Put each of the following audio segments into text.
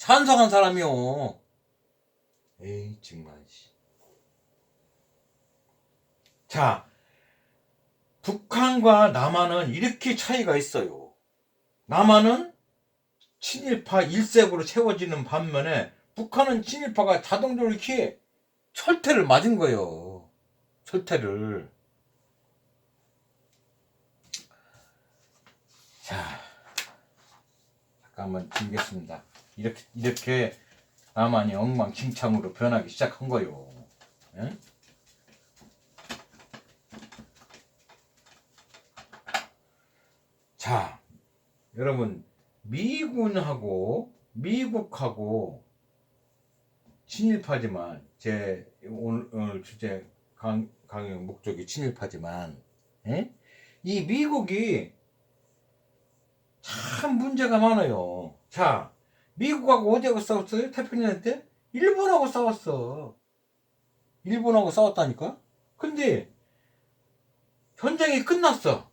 찬성한 사람이요. 에이 정말. 자, 북한과 남한은 이렇게 차이가 있어요. 남한은 친일파 일색으로 채워지는 반면에 북한은 친일파가 자동적으로 이렇게 철퇴를 맞은 거예요. 철퇴를. 자, 잠깐만 드리겠습니다. 이렇게 남한이 엉망진창으로 변하기 시작한 거요. 예? 자, 여러분, 미국하고 친일파지만, 제 오늘 주제 강의 목적이 친일파지만, 예? 이 미국이 참 문제가 많아요. 자, 미국하고 어디하고 싸웠어요? 태평양 때? 일본하고 싸웠어. 일본하고 싸웠다니까? 근데 전쟁이 끝났어.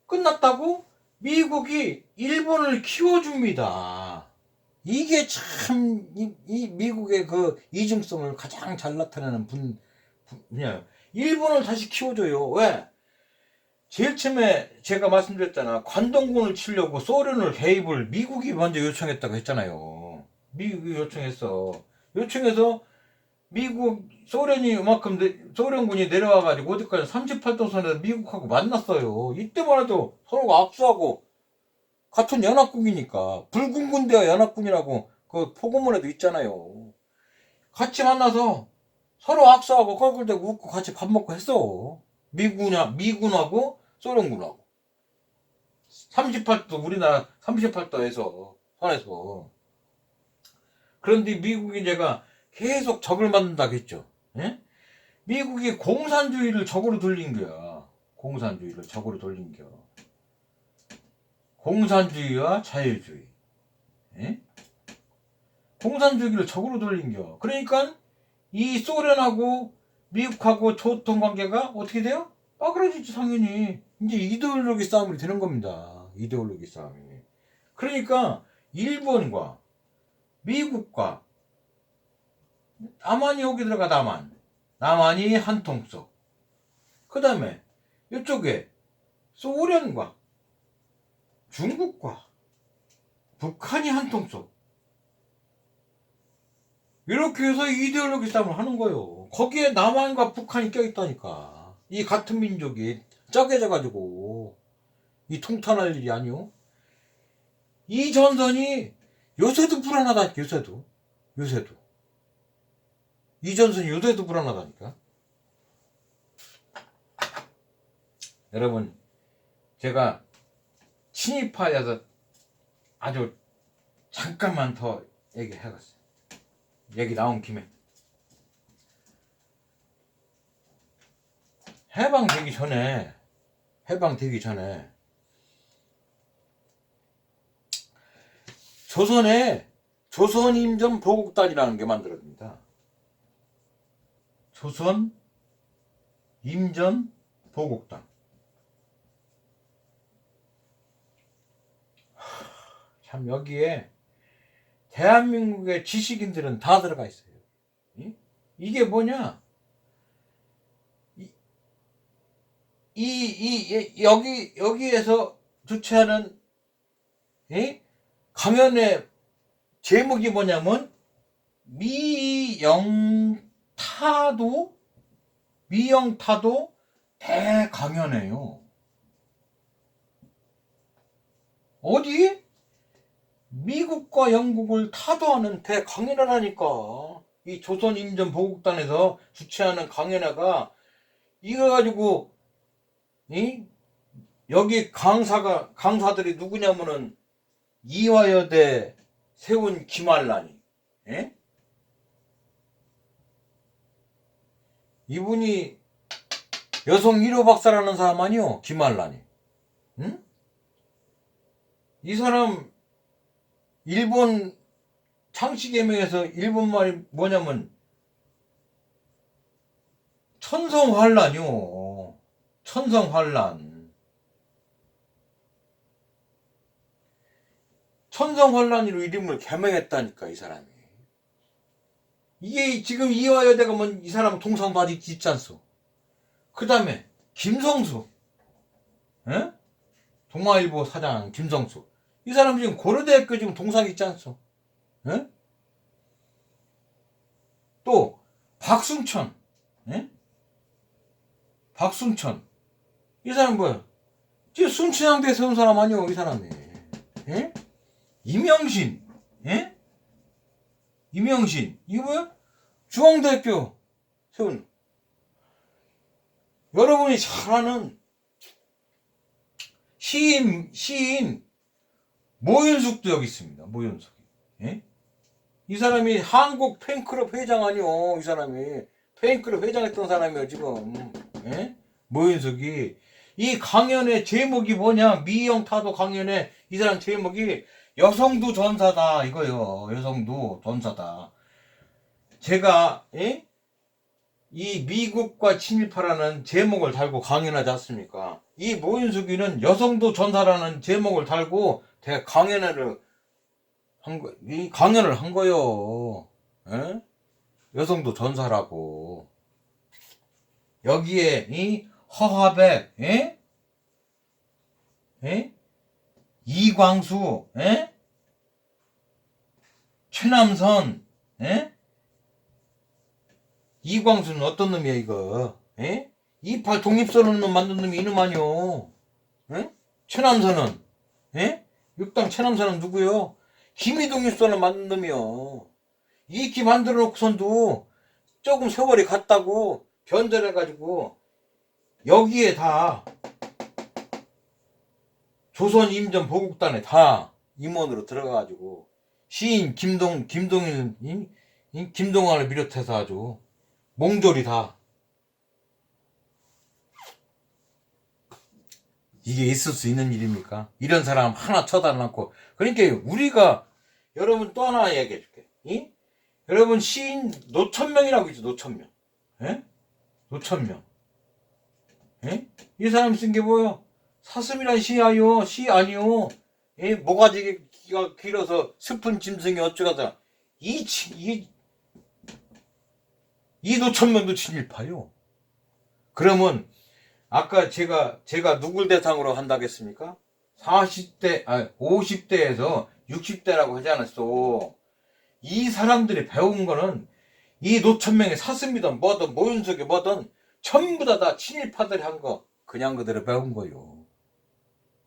끝났다고 미국이 일본을 키워줍니다. 이게 참 이 미국의 그 이중성을 가장 잘 나타내는 분야예요. 일본을 다시 키워줘요. 왜? 제일 처음에 제가 말씀드렸잖아. 관동군을 치려고 소련을 개입을 미국이 먼저 요청했다고 했잖아요. 미국이 요청해서 소련이 이만큼 소련군이 내려와가지고 어디까지 38도선에서 미국하고 만났어요. 이때만 해도 서로가 악수하고 같은 연합국이니까 붉은 군대와 연합군이라고 그 포고문에도 있잖아요. 같이 만나서 서로 악수하고 껄껄대고 웃고 같이 밥 먹고 했어. 미군하고 소련군하고 38도 우리나라 38도에서 선에서. 그런데 미국이 제가 계속 적을 만든다고 했죠. 예? 미국이 공산주의를 적으로 돌린 거야. 공산주의를 적으로 돌린 겨. 공산주의와 자유주의. 예? 공산주의를 적으로 돌린 겨. 그러니까 이 소련하고 미국하고 좋던 관계가 어떻게 돼요? 빠그라지지 당연히. 이제 이데올로기 싸움이 되는 겁니다. 이데올로기 싸움이. 그러니까 일본과 미국과 남한이 여기 들어가. 남한이 한통속. 그 다음에 이쪽에 소련과 중국과 북한이 한통속. 이렇게 해서 이데올로기 싸움을 하는 거예요. 거기에 남한과 북한이 껴있다니까. 이 같은 민족이 쪼개져가지고 이 통탄할 일이 아니오. 이 전선이 요새도 불안하다니까. 요새도 이 전선이 요새도 불안하다니까. 여러분, 제가 친일파여서 아주 잠깐만 더 얘기해야겠어요. 얘기 나온 김에 해방되기 전에 조선에 조선임전 보국단이라는 게 만들어집니다. 조선임전 보국단. 참 여기에 대한민국의 지식인들은 다 들어가 있어요. 이게 뭐냐? 여기에서 주최하는 강연의 제목이 뭐냐면 미영타도 대강연이에요. 어디? 미국과 영국을 타도하는 대강연을 하니까. 이 조선임전보국단에서 주최하는 강연회가 이거 가지고 여기 강사들이 누구냐면은 이화여대 세운 김알란이. 이분이 여성 1호 박사라는 사람 아니요? 김알란이. 응? 이 사람 일본 창씨개명에서 일본 말이 뭐냐면 천성환란이요. 천성환란. 천성환란이로 이름을 개명했다니까 이 사람이. 이게 지금 이화여대 가면 이 사람 동상바지 있지 않소. 그 다음에 김성수, 에? 동아일보 사장 김성수, 이 사람 지금 고려대학교 지금 동상 있지 않소. 에? 또 박순천, 에? 박순천, 이 사람 뭐야? 지금 순천향대 세운 사람 아니오 이 사람이. 에? 이명신, 에? 이명신, 이거 뭐야? 중앙대학교 세운. 여러분이 잘 아는 시인 모윤숙도 여기 있습니다. 모윤숙. 예? 이 사람이 한국 팬클럽 회장 아니요. 이 사람이 팬클럽 회장했던 사람이요 지금. 예? 모윤숙이. 이 강연의 제목이 뭐냐? 미영타도 강연의 이 사람 제목이 여성도 전사다 이거요. 여성도 전사다. 제가 예? 이 미국과 친일파라는 제목을 달고 강연하지 않습니까? 이 모윤숙이는 여성도 전사라는 제목을 달고 강연을 한 거요. 에? 여성도 전사라고. 여기에 이 허하백, 에? 에? 이광수, 에? 최남선, 에? 이광수는 어떤 놈이야 이거? 에? 28 독립선언문 만든 놈이 이놈 아니오? 에? 최남선은? 에? 육당 최남선은 누구요? 김이 독립선언 만든 놈이요. 이기 만들어 놓고선도 조금 세월이 갔다고 변절해가지고 여기에 다 조선 임전 보국단에 다 임원으로 들어가가지고 시인 김동일 김동완을 비롯해서 아주 몽졸이 다. 이게 있을 수 있는 일입니까? 이런 사람 하나 쳐달라고. 그러니까 우리가 여러분 또 하나 얘기해 줄게. 이? 여러분 시인 노천명이라고 있죠. 노천명. 에? 노천명. 에? 이 사람 쓴 게 뭐요? 사슴이란 시 아니요. 시 아니요. 에? 모가지가 길어서 슬픈 짐승이 어쩌가다. 이 노천명도 친일파요. 그러면 아까 제가 누굴 대상으로 한다겠습니까? 50대에서 60대라고 하지 않았어. 이 사람들이 배운 거는 이 노천명의 사슴이든 뭐든 모윤석이 뭐든 전부 다 친일파들이 한 거 그냥 그대로 배운 거요.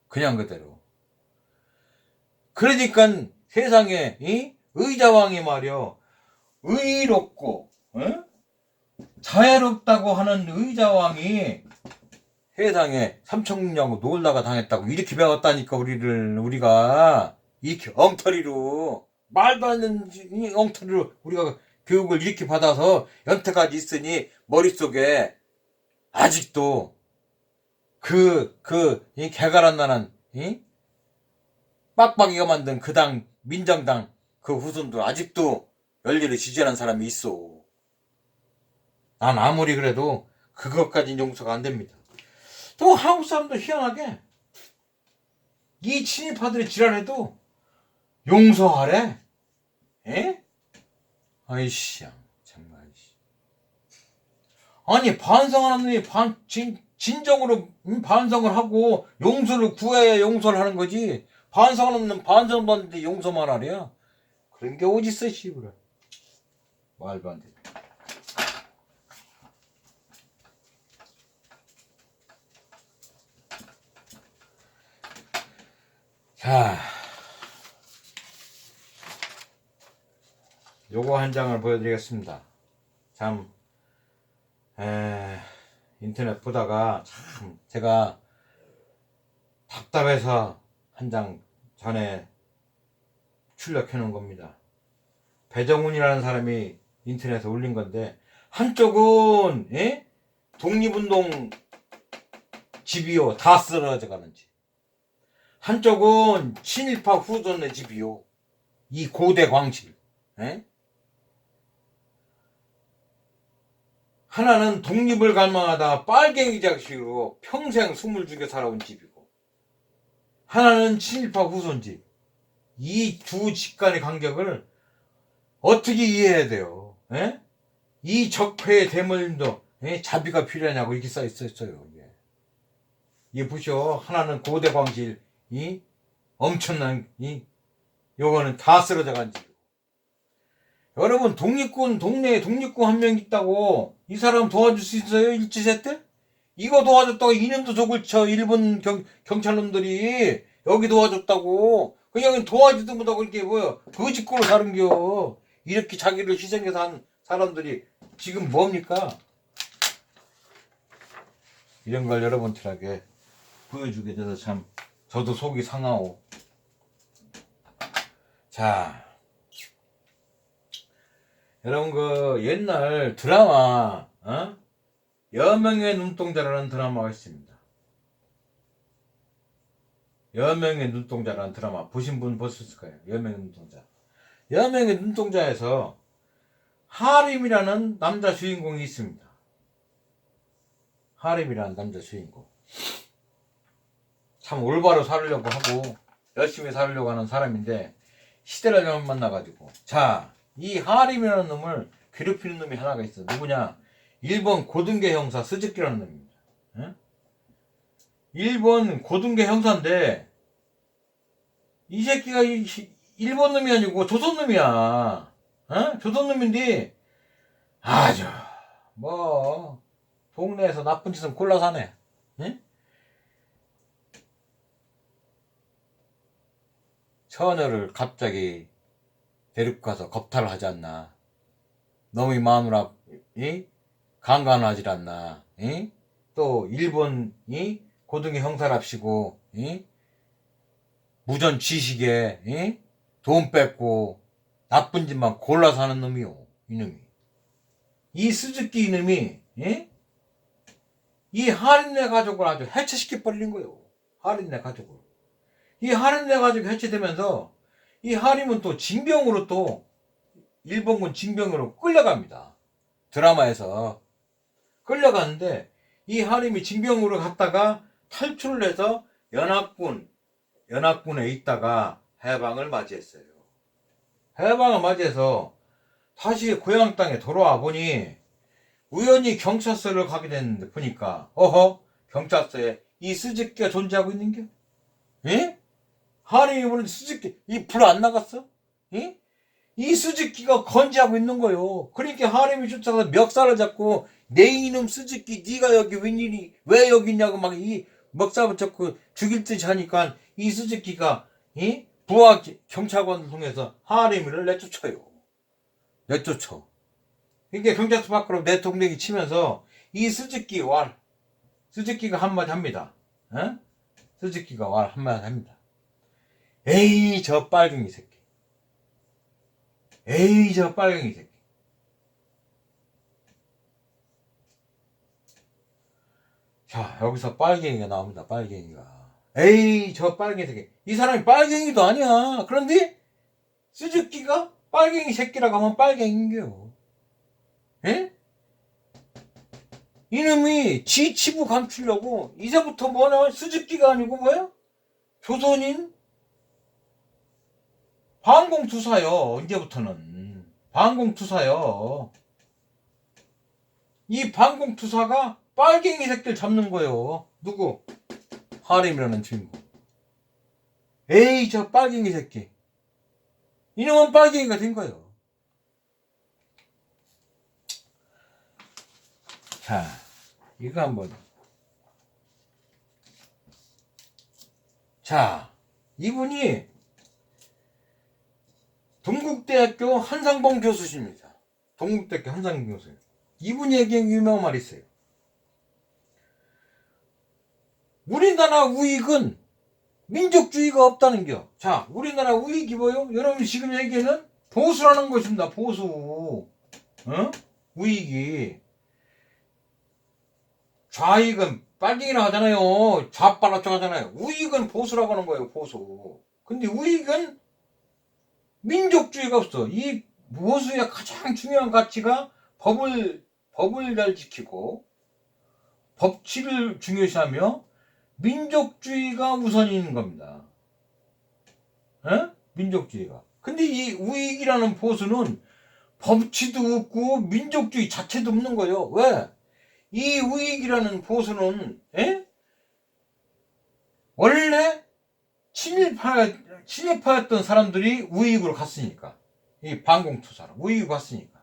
그냥 그대로. 그러니까 세상에 이 의자왕이 말이요. 의롭고 자애롭다고 하는 의자왕이 세상에 삼천리하고 놀다가 당했다고 이렇게 배웠다니까 우리가 이렇게 엉터리로 말도 안 되는 엉터리로 우리가 교육을 이렇게 받아서 연태까지 있으니 머릿속에 아직도 이 개가란 나는 이 빡빡이가 만든 그 당 민정당 그 후손도 아직도 열일을 지지하는 사람이 있어. 난 아무리 그래도 그것까지는 용서가 안 됩니다. 또 한국 사람도 희한하게 이 친일파들이 지랄해도 용서하래. 에? 아이씨, 정말. 아니 반성하는 놈이 진정으로 반성을 하고 용서를 구해야 용서를 하는 거지. 반성하는 놈은 반성도 안 되는데 용서만 하랴. 그런 게 어딨어 씨부라. 말도 안 돼. 자, 요거 한 장을 보여드리겠습니다. 참 인터넷 보다가 참 제가 답답해서 한 장 전에 출력해 놓은 겁니다. 배정훈이라는 사람이 인터넷에 올린 건데 한쪽은 독립운동 집이요 다 쓰러져 가는 집, 한쪽은 친일파 후손의 집이요 이 고대 광실. 하나는 독립을 갈망하다 빨갱이 자식으로 평생 숨을 죽여 살아온 집이고, 하나는 친일파 후손 집. 이 두 직간의 간격을 어떻게 이해해야 돼요? 예? 이 적폐의 대물림도 예? 자비가 필요하냐고 이렇게 써 있었어요. 이게 보시오. 하나는 고대 광실, 이 엄청난 이 요거는 다 쓰러져 간 집. 여러분 독립군 동네에 독립군 한 명 있다고 이 사람 도와줄 수 있어요? 일제시대 때? 이거 도와줬다고 이놈도 속을 쳐. 일본 경찰놈들이 여기 도와줬다고 그냥 도와주도 못하고 이렇게 뭐야 거짓골로 사는겨. 이렇게 자기를 희생해서 한 사람들이 지금 뭡니까? 이런 걸 여러분들에게 보여주게 돼서 참 저도 속이 상하오. 자, 여러분 그 옛날 드라마 여명의 눈동자라는 드라마가 있습니다. 여명의 눈동자라는 드라마 보신 분 보셨을 거예요. 여명의 눈동자. 여명의 눈동자에서 하림이라는 남자 주인공이 있습니다. 하림이라는 남자 주인공. 참 올바로 살려고 하고 열심히 살려고 하는 사람인데 시대를 잘못 만나가지고 자, 이 하림이라는 놈을 괴롭히는 놈이 하나가 있어. 누구냐? 일본 고등계 형사 스즈키라는 놈입니다. 응? 일본 고등계 형사인데 이 새끼가 일본 놈이 아니고 조선 놈이야. 어? 조선 놈인데 아주 뭐 동네에서 나쁜 짓은 골라 사네. 응? 처녀를 갑자기 데리고 가서 겁탈을 하지 않나. 너무 마누라 강간하지 않나. 또 일본이 고등의 형사랍시고 무전 지식에 돈 뺏고 나쁜 짓만 골라 사는 놈이요. 이놈이. 이 스즈키 이놈이 이 하린네 가족을 아주 해체시켜 버린 거예요. 하린네 가족을. 이 하린네 가족이 해체되면서 이 하림은 또 징병으로 또 일본군 징병으로 끌려갑니다. 드라마에서 끌려가는데 이 하림이 징병으로 갔다가 탈출을 해서 연합군에 있다가 해방을 맞이했어요. 해방을 맞이해서 다시 고향 땅에 돌아와 보니 우연히 경찰서를 가게 됐는데 보니까 어허 경찰서에 이 스즈키가 존재하고 있는겨? 예? 하림이 보는 스즈키 이 불 안 나갔어? 예? 이 스즈키가 건재하고 있는 거요. 그러니까 하림이 쫓아가서 멱살을 잡고 내 이놈 스즈키 네가 여기 웬일이 왜 여기 있냐고 막 이 멱살을 잡고 죽일 듯이 하니까 이 스즈키가 부하 경찰관을 통해서 하림이를 내쫓아요. 내쫓아. 그러니까 경찰서 밖으로 내 동댕이 치면서 이 스즈키가 한마디 합니다. 어? 스즈키가 한마디 합니다. 에이 저 빨갱이 새끼. 에이 저 빨갱이 새끼. 자 여기서 빨갱이가 나옵니다. 빨갱이가. 에이 저 빨갱이 새끼. 이 사람이 빨갱이도 아니야. 그런데 스즈키가 빨갱이 새끼라고 하면 빨갱이인겨. 에? 이놈이 지 치부 감추려고 이제부터 뭐냐 스즈키가 아니고 뭐야? 조선인 반공투사요. 이제부터는 반공투사요. 이 반공투사가 빨갱이 새끼를 잡는 거예요. 누구? 하림이라는 주인공. 에이 저 빨갱이 새끼. 이놈은 빨갱이가 된 거예요. 자 이거 한번. 자 이분이 동국대학교 한상봉 교수십니다. 동국대학교 한상봉 교수. 이분이 얘기한 유명한 말이 있어요. 우리나라 우익은 민족주의가 없다는겨. 자, 우리나라 우익이 뭐요? 여러분 지금 얘기는 보수라는 것입니다. 보수. 어? 우익이. 좌익은 빨갱이라고 하잖아요. 좌빨라쪽 하잖아요. 우익은 보수라고 하는 거예요. 보수. 근데 우익은 민족주의가 없어. 이 보수의 가장 중요한 가치가 법을 잘 지키고 법치를 중요시하며 민족주의가 우선인 겁니다. 에? 민족주의가. 근데 이 우익이라는 보수는 법치도 없고 민족주의 자체도 없는 거예요. 왜? 이 우익이라는 보수는 원래 친일파였던 사람들이 우익으로 갔으니까. 이 반공투사로 우익으로 갔으니까.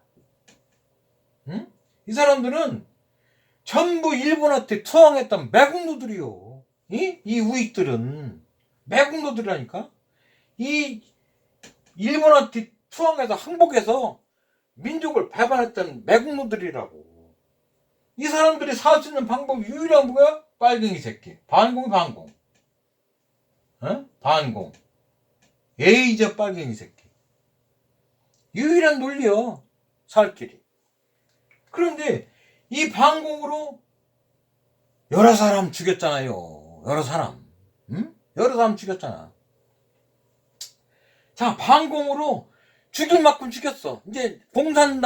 응? 이 사람들은 전부 일본한테 투항했던 매국노들이요. 이 우익들은 매국노들이라니까. 이 일본한테 투항해서 항복해서 민족을 배반했던 매국노들이라고. 이 사람들이 살 수 있는 방법이 유일한 뭐야? 빨갱이 새끼. 반공. 반공. 예의적 빨갱이 새끼. 유일한 논리요. 살 길이. 그런데 이 반공으로 여러 사람 죽였잖아요. 여러 사람. 응? 여러 사람 죽였잖아. 자, 반공으로 죽일 만큼 죽였어. 이제 공산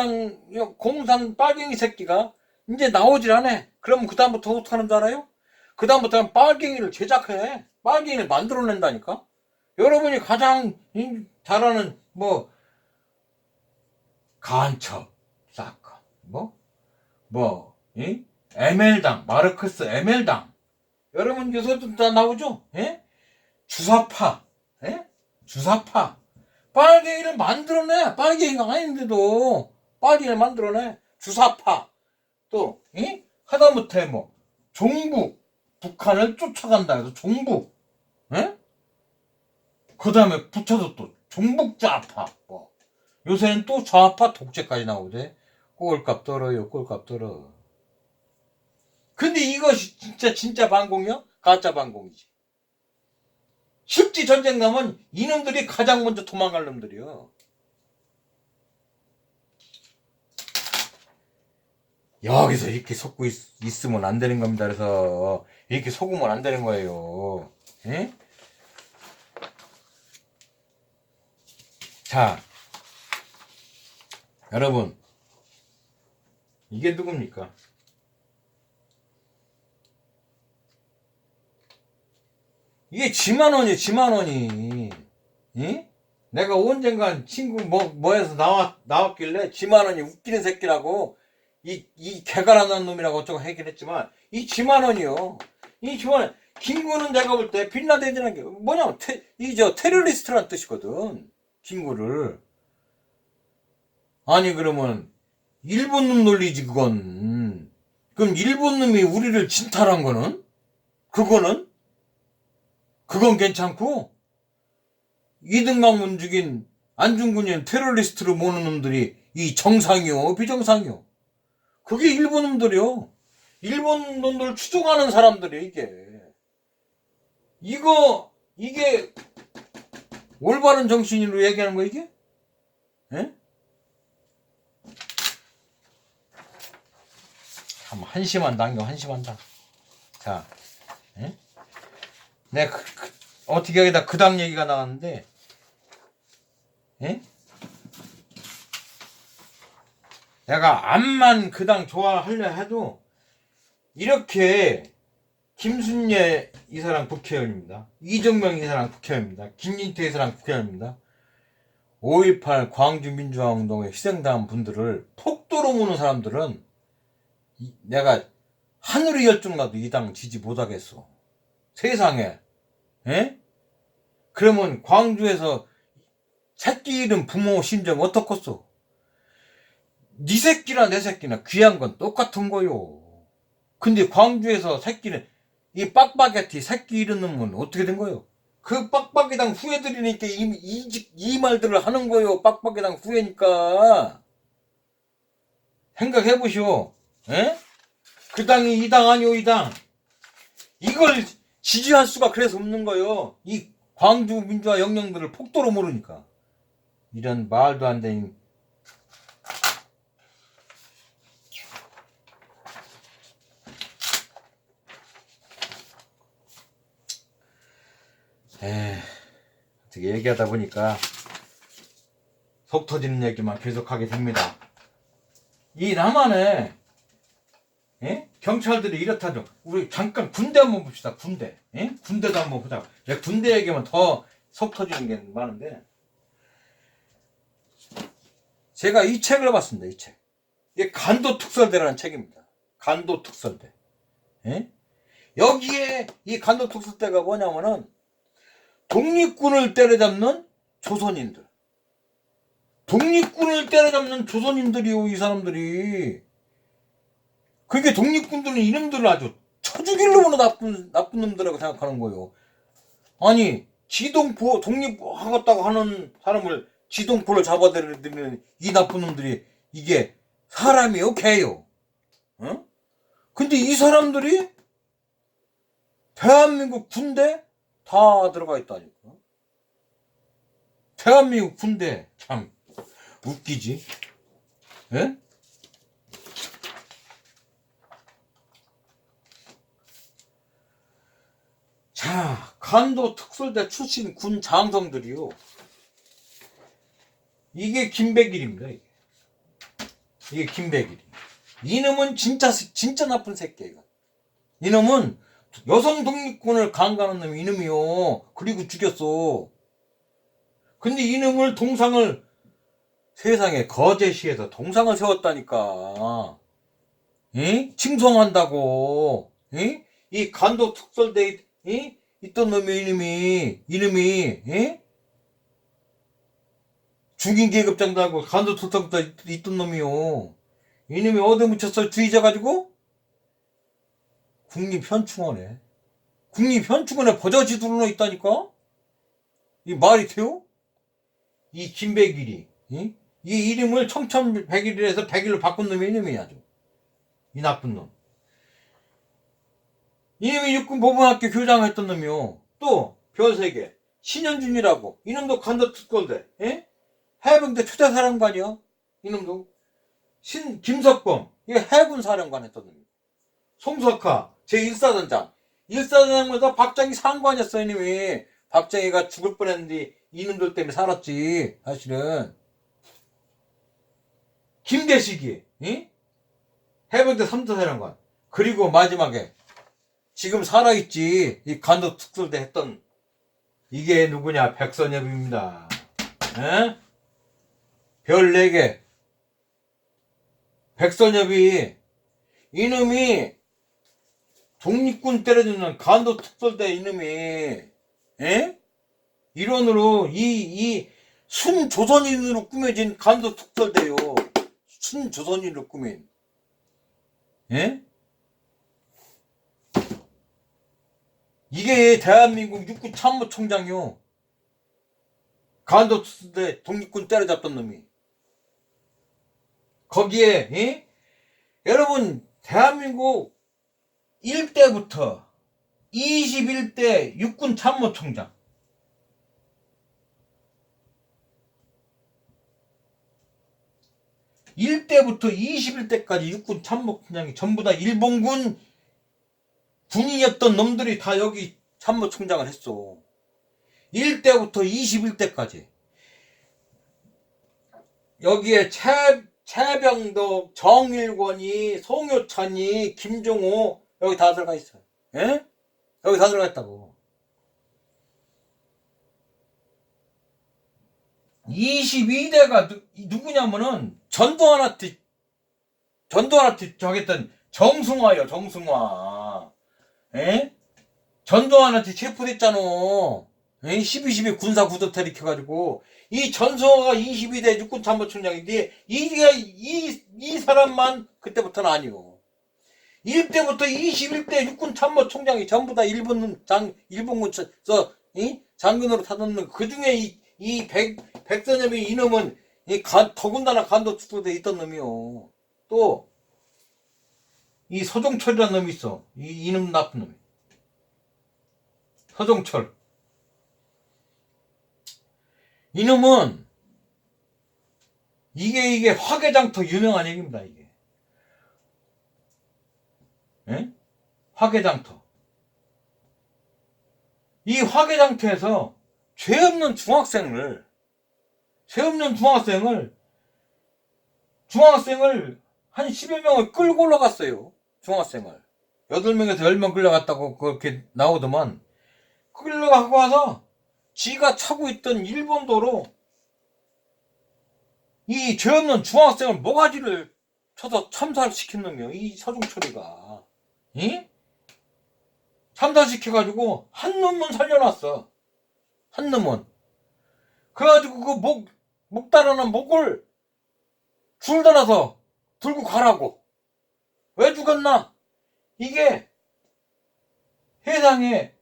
빨갱이 새끼가 이제 나오질 않아. 그러면 그다음부터 어떻게 하는 줄 알아요? 그다음부터는 빨갱이를 제작해. 빨갱이를 만들어낸다니까. 여러분이 가장 잘하는 간첩 사건 ML당 마르크스 ML당 여러분 요새도 다 나오죠? 주사파 주사파 빨갱이를 만들어내. 빨갱이가 아닌데도 빨갱이를 만들어내. 주사파 또 하다못해 종북 북한을 쫓아간다 해서 종북 그 다음에 붙여서 또 종북좌파 요새는 또 좌파 독재까지 나오대. 꼴값 떨어요. 꼴값 떨어. 근데 이것이 진짜 반공이야? 가짜 반공이지. 실제 전쟁 나면 이놈들이 가장 먼저 도망갈 놈들이요. 여기서 이렇게 속고 있으면 안 되는 겁니다. 그래서 이렇게 속으면 안 되는 거예요. 자, 여러분, 이게 누굽니까? 이게 지만원이에요. 지만원이. 내가 언젠간 친구 뭐해서 나왔길래 지만원이 웃기는 새끼라고 이 개가라는 놈이라고 어쩌고 하긴 했지만 이 지만원이요. 이 지만원 김구는 내가 볼 때 빌라덴이라는 게 뭐냐면 테러리스트란 뜻이거든. 김구를. 아니 그러면 일본 놈 논리지 그건. 그럼 일본 놈이 우리를 진탈한 거는? 그건 괜찮고 이등강문 죽인 안중근이는 테러리스트로 모는 놈들이 이 정상이요 비정상이요. 그게 일본 놈들이요. 일본 놈들 추종하는 사람들이 이게 올바른 정신으로 얘기하는 거 이게? 참 한심한다. 자, 내가 어떻게 여기다 그당 얘기가 나왔는데, 내가 암만 그당 좋아하려 해도 이렇게 김순례 이 사람 국회의원입니다. 이정명 이 사람 국회의원입니다. 김진태 이 사람 국회의원입니다. 5.18 광주민주화운동에 희생당한 분들을 폭도로 무는 사람들은 내가 하늘이 열중나도 이 당 지지 못하겠어. 세상에. 그러면 광주에서 새끼 잃은 부모 심정 어떻겠어? 네 새끼나 내 새끼나 귀한 건 똑같은 거요. 근데 광주에서 새끼는 이 빡빡이티 새끼 잃은 놈은 어떻게 된 거요? 그 빡빡이당 후예들이니까 이 말들을 하는 거요. 빡빡이당 후예니까. 생각해보시오. 그 당이 이 당 아니오 이 당. 이걸 지지할 수가 그래서 없는 거요. 이 광주 민주화 영령들을 폭도로 모르니까. 이런 말도 안 되는. 어떻게 얘기하다 보니까 속 터지는 얘기만 계속하게 됩니다. 이 남한에 경찰들이 이렇다죠. 우리 잠깐 군대 한번 봅시다. 군대도 한번 보자. 군대 얘기면 더 속 터지는 게 많은데 제가 이 책을 봤습니다. 이 책. 이게 간도특설대라는 책입니다. 간도특설대. 예? 여기에 이 간도특설대가 뭐냐면은 독립군을 때려잡는 조선인들. 독립군을 때려잡는 조선인들이요, 이 사람들이. 그게 독립군들은 이놈들을 아주 쳐죽일 놈으로 나쁜 놈들이라고 생각하는 거예요. 아니, 지동포, 독립하겠다고 하는 사람을 지동포를 잡아들이는 이 나쁜 놈들이 이게 사람이요, 개요? 어? 근데 이 사람들이 대한민국 군대 다 들어가 있다니까. 대한민국 군대 참 웃기지. 예? 자, 간도특설대 출신 군 장성들이요. 이게 김백일입니다. 이게 김백일. 이놈은 진짜 나쁜 새끼야. 이놈은 여성 독립군을 강간한 놈이 이놈이요. 그리고 죽였어. 근데 이놈을 동상을 세상에 거제시에서 동상을 세웠다니까. 이? 칭송한다고. 이? 이 간도특설대에 있던 놈이 이놈이 중인 계급장도 하고 간도특설대 있던 놈이요. 이놈이 어디 묻혔어? 주의져가지고 국립현충원에 버저지 둘러 있다니까. 이 말이 돼요? 이 김백일이 이 이름을 청천백일이라서 백일로 바꾼 놈이 이놈이야. 아주 이 나쁜 놈. 이놈이 육군 보분학교 교장을 했던 놈이요. 또 별세계 신현준이라고 이놈도 간도특설대 해병대 초대사령관이요. 이놈도 김석범 이게 해군 사령관 했던 놈이요. 송석하 제1사단장 1사단장에서 박정희 상관이었어. 이놈이 박정희가 죽을 뻔했는데 이놈들 때문에 살았지 사실은. 김대식이 해병대 3사령관. 그리고 마지막에 지금 살아있지 이 간도특설대 했던 이게 누구냐? 백선엽입니다. 별 4개 백선엽이 이놈이 독립군 때려주는 간도특설대 이놈이 일원으로 이 순조선인으로 꾸며진 간도특설대요. 순조선인으로 꾸민 이게 대한민국 육군 참모총장이요. 간도특설대 독립군 때려잡던 놈이. 거기에 여러분 대한민국 1대부터 21대 육군 참모총장 1대부터 21대까지 육군 참모총장이 전부 다 일본군 군인이었던 놈들이 다 여기 참모총장을 했어. 1대부터 21대까지. 여기에 최병덕, 정일권이, 송효찬이, 김종호 여기 다 들어가 있어요. 여기 다 들어가 있다고. 22대가 누구냐면은 전두환한테 저겠던 정승화요. 정승화. 전두환한테 체포됐잖아. 12.12 군사구조태 일으켜가지고 이 전승화가 22대 육군참모총장인데 이 사람만 그때부터는 아니요. 1대부터 21대 육군참모총장이 전부 다 일본군 장군으로 타던 그 중에 이 백선엽이 이놈은 더군다나 간도특설대에 있던 놈이요. 또 이 서종철이라는 놈이 있어. 이놈 나쁜 놈이. 서종철. 이놈은 이게 화개장터 유명한 얘기입니다. 이게. 화개장터. 이 화개장터에서 죄 없는 중학생을 한 10여 명을 끌고 올라갔어요. 중학생을 8명에서 10명 끌려갔다고 그렇게 나오더만. 끌려가고 와서 지가 차고 있던 일본도로 이 죄 없는 중학생을 모가지를 쳐서 참살시킨 놈이요. 이 서중철이가. 이? 참살시켜가지고 한 놈은 살려놨어. 한 놈은. 그래가지고 그 목 달아난 목을 줄 달아서 들고 가라고. 왜 죽었나? 이게 세상에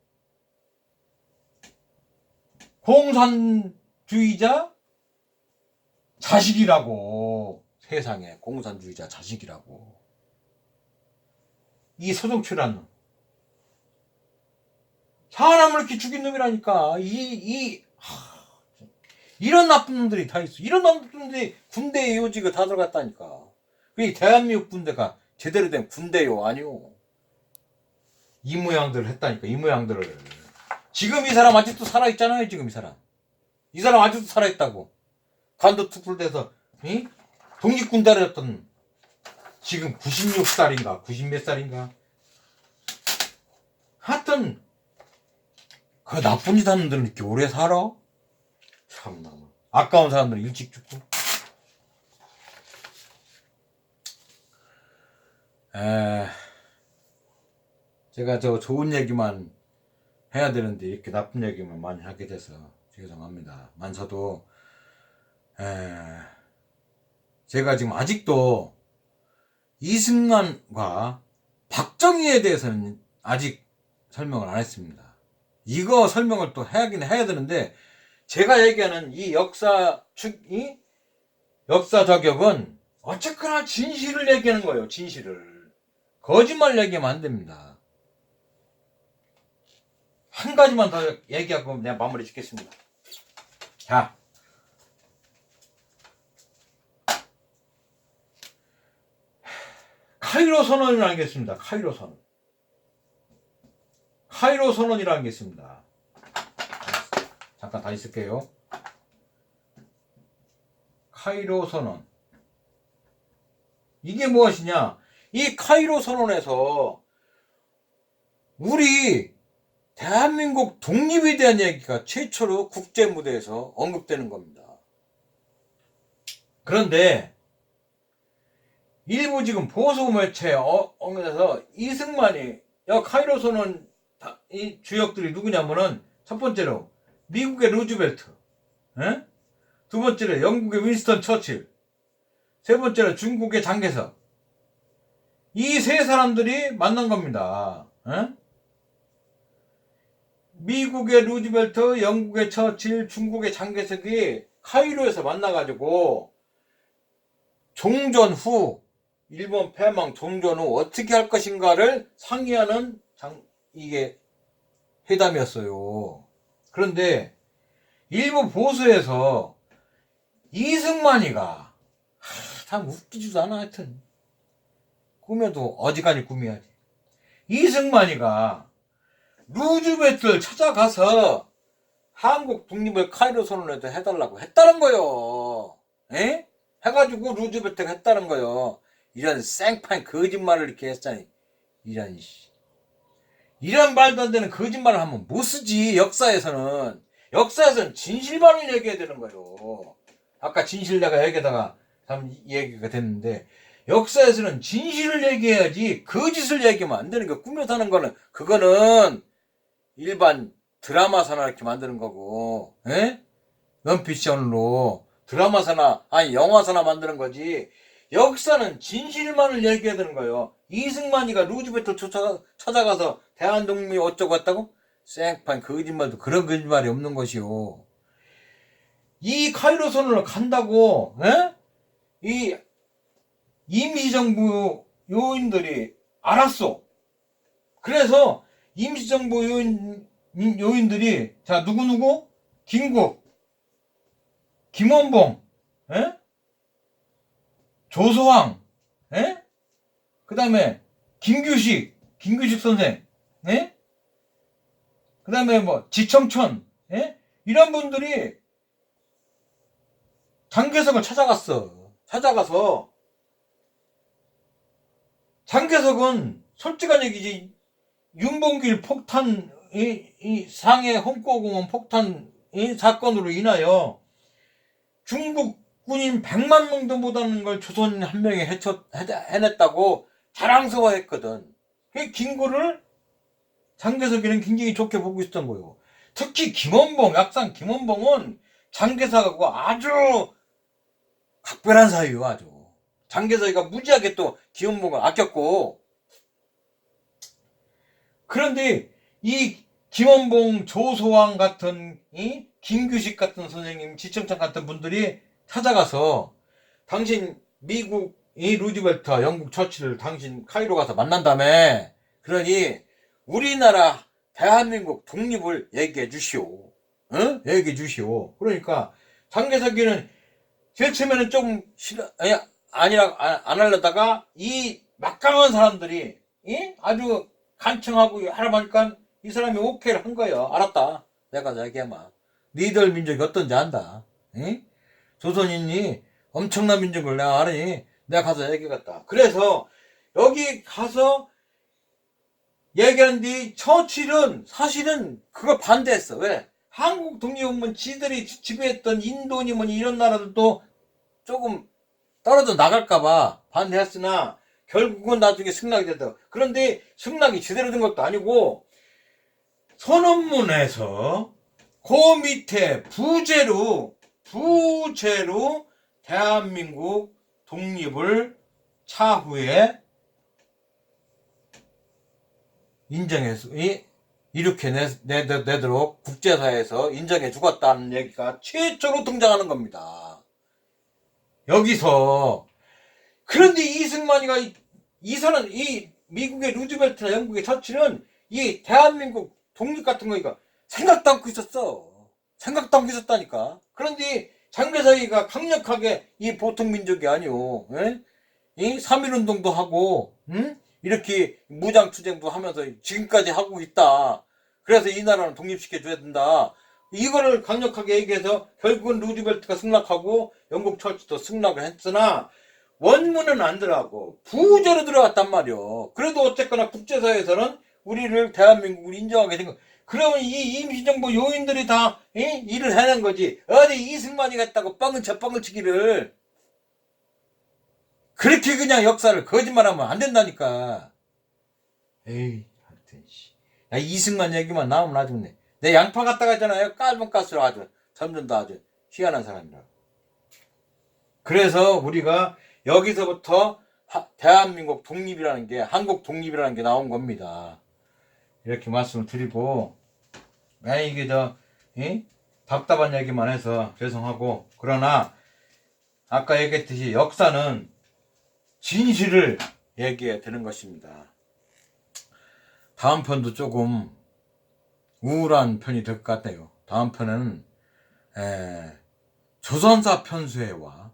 공산주의자 자식이라고. 세상에 공산주의자 자식이라고. 이 서정철이라는 놈. 사람을 이렇게 죽인 놈이라니까. 이런 나쁜 놈들이 다 있어. 이런 나쁜 놈들이 군대에 요직을 다 들어갔다니까. 이 대한민국 군대가 제대로 된 군대요 아니요. 이 모양들을 했다니까. 이 모양들을. 지금 이 사람 아직도 살아있잖아요. 지금 이 사람 아직도 살아있다고. 간도 투풀돼서 독립군대를 했던 지금 96살인가 90몇 살인가. 하여튼 그 나쁜 짓 하는 놈들은 이렇게 오래 살아? 참나. 아까운 사람들은 일찍 죽고. 제가 저 좋은 얘기만 해야 되는데 이렇게 나쁜 얘기만 많이 하게 돼서 죄송합니다. 만서도 제가 지금 아직도 이승만과 박정희에 대해서는 아직 설명을 안 했습니다. 이거 설명을 또 해야긴 해야 되는데, 제가 얘기하는 이 역사 저격은 어쨌거나 진실을 얘기하는 거예요. 진실을. 거짓말 얘기하면 안 됩니다. 한 가지만 더 얘기하고 내가 마무리 짓겠습니다. 자, 카이로 선언이라는 게 있습니다. 카이로 선언. 카이로 선언이라는 게 있습니다. 잠깐 다시 쓸게요. 카이로 선언. 이게 무엇이냐? 이 카이로 선언에서 우리 대한민국 독립에 대한 얘기가 최초로 국제 무대에서 언급되는 겁니다. 그런데 일부 지금 보수 매체에 언급해서 이승만이 카이로 선언 이 주역들이 누구냐면은 첫 번째로 미국의 루즈벨트, 두 번째로 영국의 윈스턴 처칠, 세 번째로 중국의 장개석. 이 세 사람들이 만난 겁니다. 미국의 루즈벨트, 영국의 처칠, 중국의 장개석이 카이로에서 만나가지고 종전 후, 일본 패망 종전 후 어떻게 할 것인가를 상의하는 이게 회담이었어요. 그런데 일부 보수에서 이승만이가 참 웃기지도 않아. 하여튼 꾸며도 어지간히 꾸며야지. 이승만이가 루즈벨트를 찾아가서 한국 독립을 카이로 선언에도 해달라고 했다는 거요. 해가지고 루즈벨트가 했다는 거요. 이런 생판 거짓말을 이렇게 했잖니. 이런 말도 안 되는 거짓말을 하면 못 쓰지. 역사에서는 진실만을 얘기해야 되는 거예요. 아까 진실 내가 얘기하다가 참 얘기가 됐는데, 역사에서는 진실을 얘기해야지 거짓을 얘기하면 안 되는 거. 꾸며서 하는 거는 그거는 일반 드라마사나 이렇게 만드는 거고, non-fiction으로 드라마사나 아니 영화사나 만드는 거지. 역사는 진실만을 얘기해야 되는 거예요. 이승만이가 루즈벨트를 찾아가서 대한독립이 어쩌고 했다고? 생판 거짓말도 그런 거짓말이 없는 것이요. 이 카이로 선언을 간다고 이 임시정부 요인들이 알았어. 그래서 임시정부 요인들이 자 누구누구? 김국, 김원봉, 조소왕, 그 다음에 김규식 선생, 그 다음에 뭐 지청천, 이런 분들이 장개석을 찾아가서 장개석은 솔직한 얘기지. 윤봉길 폭탄, 이 상해 홍보공원 폭탄 이 사건으로 인하여 중국 군인 100만 명도 못하는 걸 조선 한 명이 해냈다고 자랑스러워했거든. 그 김구를 장개석이는 굉장히 좋게 보고 있었던 거예요. 특히 김원봉, 약산 김원봉은 장개석하고 아주 각별한 사이요, 아주. 장개석이가 무지하게 또 김원봉을 아꼈고, 그런데 이 김원봉, 조소왕 같은 이 김규식 같은 선생님, 지청장 같은 분들이 찾아가서 당신 미국 이 루즈벨트와 영국 처치를 당신 카이로 가서 만난다며. 그러니 우리나라 대한민국 독립을 얘기해 주시오. 응? 얘기해 주시오. 그러니까 장개석이는 제일 처음에는 조금 싫어, 안 하려다가 이 막강한 사람들이 아주 간청하고 하라니까 이 사람이 오케이를 한 거예요. 알았다. 내가 얘기해봐. 니들 민족이 어떤지 안다. 응? 조선인이 엄청난 민족을 내가 아니. 내가 가서 얘기했다. 그래서 여기 가서 얘기하는데 처칠은 사실은 그거 반대했어. 왜? 한국 독립운동 지들이 지배했던 인도니 뭐니 이런 나라들도 조금 떨어져 나갈까봐 반대했으나 결국은 나중에 승낙이 됐다. 그런데 승낙이 제대로 된 것도 아니고 선언문에서 그 밑에 부제로 대한민국 독립을 차후에 인정해서 이렇게 내도록 국제사회에서 인정해 주겠다는 얘기가 최초로 등장하는 겁니다. 여기서 그런데 이승만이가 이 미국의 루즈벨트나 영국의 처칠은 이 대한민국 독립 같은 거니까 생각도 않고 있었어. 생각도 않고 있었다니까. 그런데 장개석이가 강력하게 이 보통 민족이 아니오. 이 3.1운동도 하고, 응? 이렇게 무장투쟁도 하면서 지금까지 하고 있다. 그래서 이 나라는 독립시켜줘야 된다. 이거를 강력하게 얘기해서 결국은 루즈벨트가 승낙하고 영국 처치도 승낙을 했으나 원문은 안 들어가고 부제로 들어갔단 말이오. 그래도 어쨌거나 국제사회에서는 우리를 대한민국을 인정하게 된 거. 그러면 이 임시정부 요인들이 다 일을 해낸 거지. 어디 이승만이 갔다고 뻥을 치기를. 그렇게 그냥 역사를 거짓말하면 안 된다니까. 에이, 하여튼 야, 이승만 얘기만 나오면 아주 내 양파 갖다가 했잖아요. 깔면 가스로 아주 점점 더 아주 희한한 사람이라. 그래서 우리가 여기서부터 대한민국 독립이라는 게, 한국 독립이라는 게 나온 겁니다. 이렇게 말씀을 드리고, 이게 답답한 얘기만 해서 죄송하고, 그러나 아까 얘기했듯이 역사는 진실을 얘기해야 되는 것입니다. 다음 편도 조금 우울한 편이 될 것 같아요. 다음 편은 조선사 편수회와